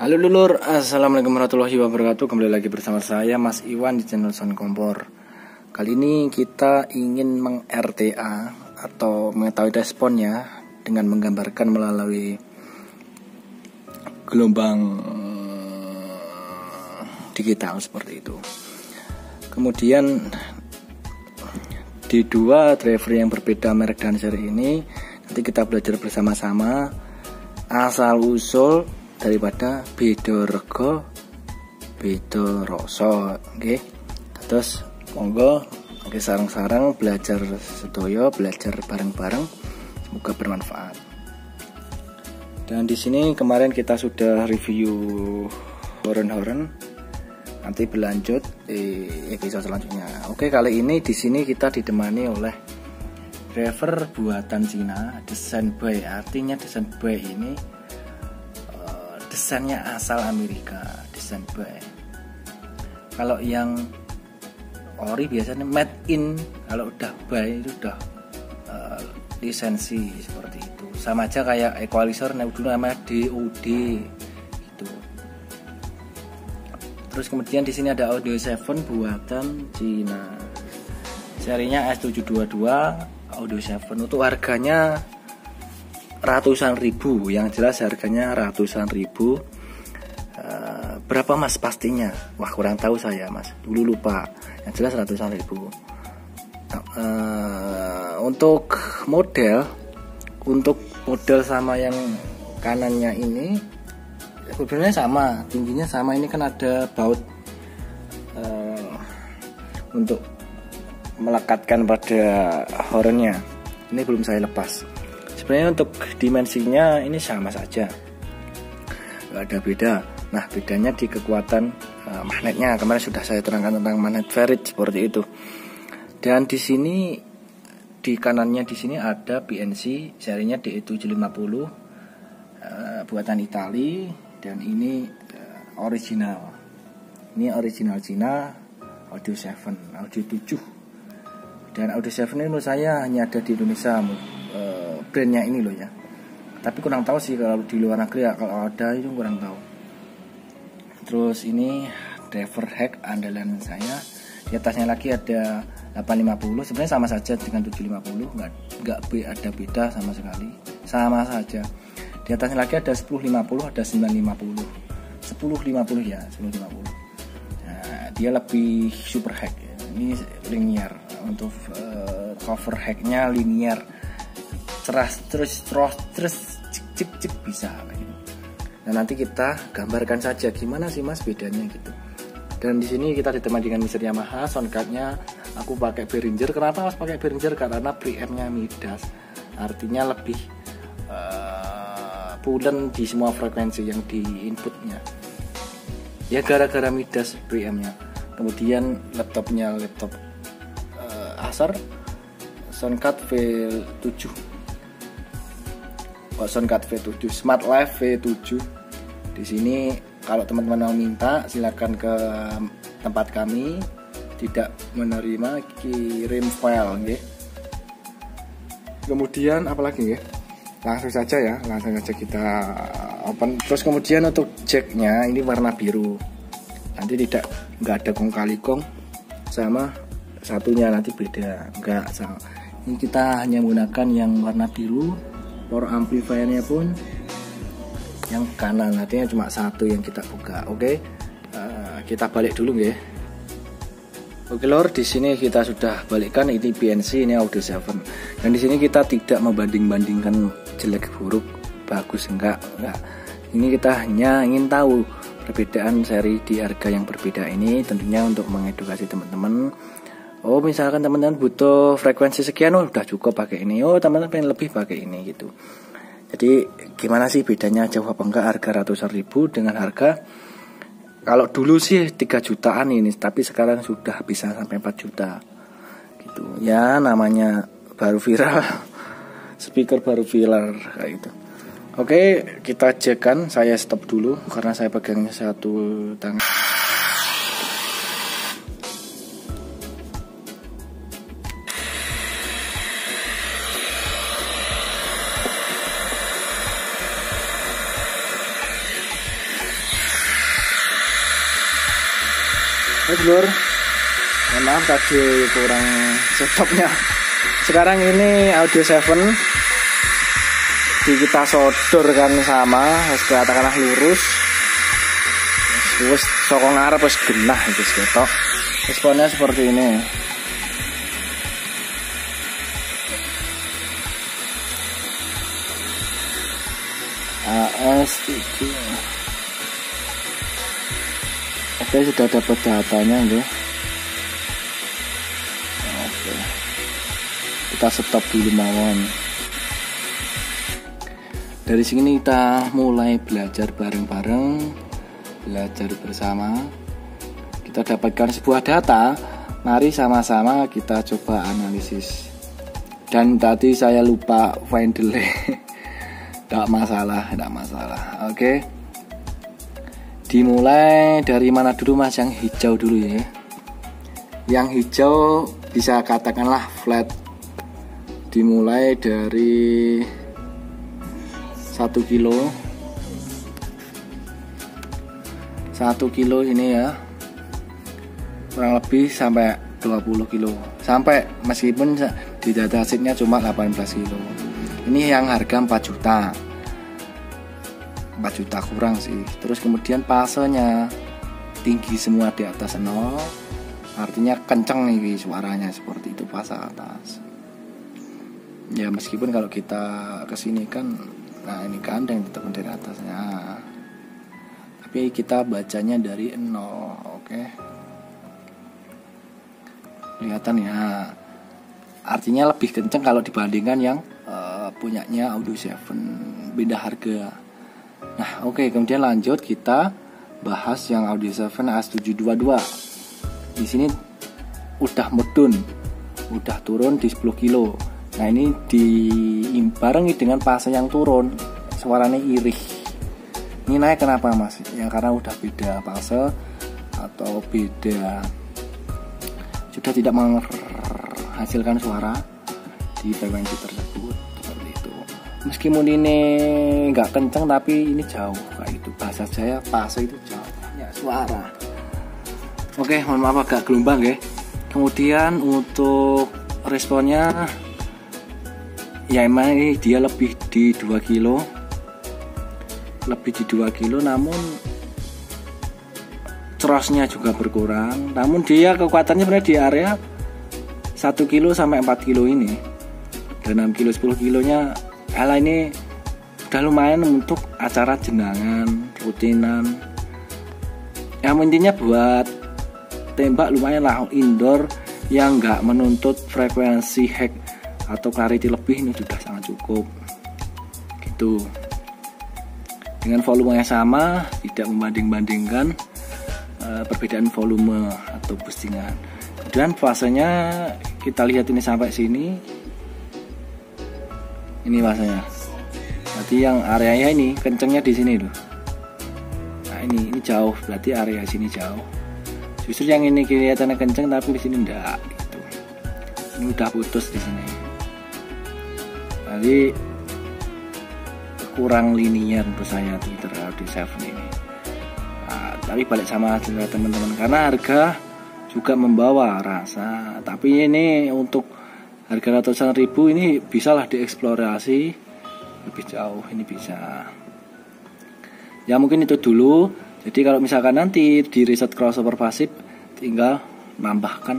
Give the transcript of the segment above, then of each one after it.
Halo dulur, assalamualaikum warahmatullahi wabarakatuh. Kembali lagi bersama saya Mas Iwan di channel Sound Kompor. Kali ini kita ingin meng-RTA atau mengetahui responnya dengan menggambarkan melalui gelombang digital seperti itu. Kemudian di dua driver yang berbeda merek dan seri ini nanti kita belajar bersama-sama asal usul daripada beda rega beda rasa, nggih. Terus monggo nggih sareng-sareng belajar sedaya, belajar bareng-bareng, semoga bermanfaat. Dan di sini kemarin kita sudah review horn-horn, nanti berlanjut di episode selanjutnya. Oke, kali ini di sini kita ditemani oleh driver buatan Cina, desain by. Artinya desain by ini desainnya asal Amerika, desain by. Kalau yang ori biasanya made in, kalau udah by itu udah lisensi seperti itu. Sama aja kayak equalizer, dulu namanya DOD gitu. Terus kemudian di sini ada Audio 7 buatan Cina, serinya S722 Audio 7. Untuk harganya ratusan ribu, yang jelas harganya ratusan ribu. Berapa mas pastinya? Wah, kurang tahu saya mas, dulu lupa. Yang jelas ratusan ribu. Untuk model sama yang kanannya ini sebenarnya sama, tingginya sama. Ini kan ada baut untuk melekatkan pada hornnya. Ini belum saya lepas. Sebenarnya untuk dimensinya ini sama saja, nggak ada beda. Nah, bedanya di kekuatan magnetnya. Kemarin sudah saya terangkan tentang magnet ferrite seperti itu. Dan di sini di kanannya di sini ada PNC, serinya DE750 buatan Itali, dan ini original. Ini original Cina, Audio 7, Audio 7. Dan Audio 7 ini menurut saya hanya ada di Indonesia. Brandnya ini loh ya, tapi kurang tahu sih kalau di luar negeri ya, kalau ada itu kurang tahu. Terus ini driver hack andalan saya. Di atasnya lagi ada 850, sebenarnya sama saja dengan 750, nggak ada beda sama sekali, sama saja. Di atasnya lagi ada 1050, ada 950, 1050 ya, 1050. Nah, dia lebih super hack ya. Ini linear, untuk cover hacknya linear, terus cik bisa gitu. Nah, nanti kita gambarkan saja gimana sih mas bedanya gitu. Dan di sini kita ditemani dengan Mr. Yamaha. Soundcardnya aku pakai Behringer. Kenapa mas pakai Behringer? Karena preampnya Midas, artinya lebih pulen di semua frekuensi yang di inputnya ya, gara-gara Midas preampnya. Kemudian laptopnya laptop Acer Soundcard V7, Soundcard V7, Smart Live V7. Di sini kalau teman-teman mau minta silakan ke tempat kami, tidak menerima kirim file, nggih. Kemudian apalagi ya? Langsung saja kita open. Terus kemudian untuk jacknya ini warna biru. Nanti nggak ada kong kali kong, sama satunya nanti beda, nggak sama. Ini kita hanya menggunakan yang warna biru. Power amplifiernya pun yang kanan, artinya cuma satu yang kita buka. Oke, kita balik dulu ya. Oke lor, di sini kita sudah balikkan. Ini PNC, ini Audio 7. Dan di sini kita tidak membanding-bandingkan jelek buruk, bagus enggak. Ini kita hanya ingin tahu perbedaan seri di harga yang berbeda ini, tentunya untuk mengedukasi teman-teman. Oh, misalkan teman-teman butuh frekuensi sekian, udah cukup pakai ini. Oh, teman-teman pengen lebih pakai ini gitu. Jadi gimana sih bedanya, jauh apa enggak harga ratusan ribu dengan harga kalau dulu sih 3 jutaan ini, tapi sekarang sudah bisa sampai 4 juta gitu. Ya namanya baru viral, speaker baru viral kayak gitu. Oke, kita cekkan. Saya stop dulu karena saya pegangnya satu tangan. Lur, maaf tadi kurang setupnya. Sekarang ini Audio 7 kita sodorkan sama, katakanlah lurus. Wis saka ngarep wis genah iki ketok. Responnya seperti ini. AS7. Oke, sudah dapat datanya ya. Oke. Kita stop dulu mawon. Dari sini kita mulai belajar bareng-bareng, belajar bersama. Kita dapatkan sebuah data, mari sama-sama kita coba analisis. Dan tadi saya lupa find delay. Tidak masalah. Oke. Dimulai dari mana dulu Mas? Yang hijau dulu ya. Yang hijau bisa katakanlah flat. Dimulai dari 1 kilo. 1 kilo ini ya. Kurang lebih sampai 20 kilo. Sampai meskipun di data sheetnya cuma 18 kilo. Ini yang harga 4 juta. 4 juta kurang sih. Terus kemudian pasenya tinggi semua di atas 0. Artinya kenceng nih suaranya, seperti itu fase atas. Ya meskipun kalau kita kesini kan, nah ini gandeng tetap dari atasnya. Tapi kita bacanya dari 0. Oke. Kelihatan ya. Artinya lebih kenceng kalau dibandingkan yang punyanya Audio 7, beda harga. Nah oke, kemudian lanjut kita bahas yang Audio 7 AS722. Di sini udah medun, udah turun di 10 kilo. Nah ini dibarengi dengan fase yang turun, suaranya irih. Ini naik kenapa Mas? Ya karena udah beda fase atau beda, sudah tidak menghasilkan suara di frekuensi tersebut, seperti itu. Meskipun ini nggak kenceng tapi ini jauh, kayak itu bahasa saya fase itu jauh ya suara. Oke, mohon maaf agak gelombang ya. Kemudian untuk responnya ya emang ini dia lebih di 2 kilo. Lebih di 2 kilo namun trosnya juga berkurang. Namun dia kekuatannya berada di area 1 kilo sampai 4 kilo ini. Dan 6 kilo 10 kilonya ala ini udah lumayan untuk acara jenangan, rutinan. Yang intinya buat tembak lumayan lah, indoor yang nggak menuntut frekuensi hack atau clarity lebih, ini sudah sangat cukup gitu. Dengan volume yang sama, tidak membanding-bandingkan perbedaan volume atau boostingan. Kemudian fasenya kita lihat ini sampai sini, ini fasenya. Berarti yang areanya ini kencengnya di sini loh. Nah ini jauh, berarti area sini jauh. Justru yang ini kelihatannya kenceng tapi di sini enggak gitu. Ini udah putus di sini. Jadi kurang linier menurut saya Twitter Audio 7 ini. Nah, tapi balik sama teman-teman, karena harga juga membawa rasa. Tapi ini untuk harga ratusan ribu ini bisalah dieksplorasi lebih jauh, ini bisa. Ya mungkin itu dulu. Jadi kalau misalkan nanti di riset crossover pasif tinggal nambahkan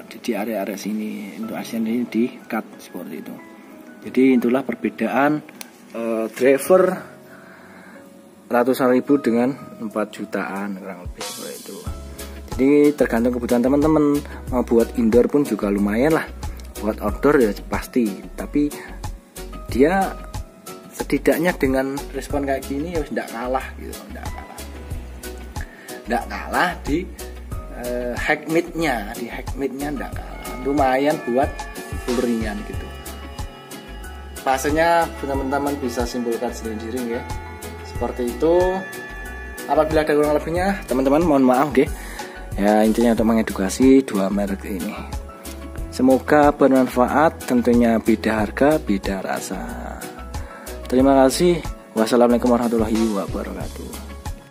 di area-area sini, untuk ASIAN ini di cut seperti itu. Jadi itulah perbedaan driver ratusan ribu dengan 4 jutaan kurang lebih seperti itu. Jadi tergantung kebutuhan teman-teman, mau buat indoor pun juga lumayan lah, buat outdoor ya pasti. Tapi dia setidaknya dengan respon kayak gini ya tidak kalah gitu, tidak kalah di hack mid-nya, tidak kalah, lumayan buat full ringan gitu. Fasenya teman-teman bisa simpulkan sendiri ya, seperti itu. Apabila ada kurang lebihnya teman-teman mohon maaf ya. Ya intinya untuk mengedukasi dua merek ini. Semoga bermanfaat, tentunya beda harga, beda rasa. Terima kasih. Wassalamualaikum warahmatullahi wabarakatuh.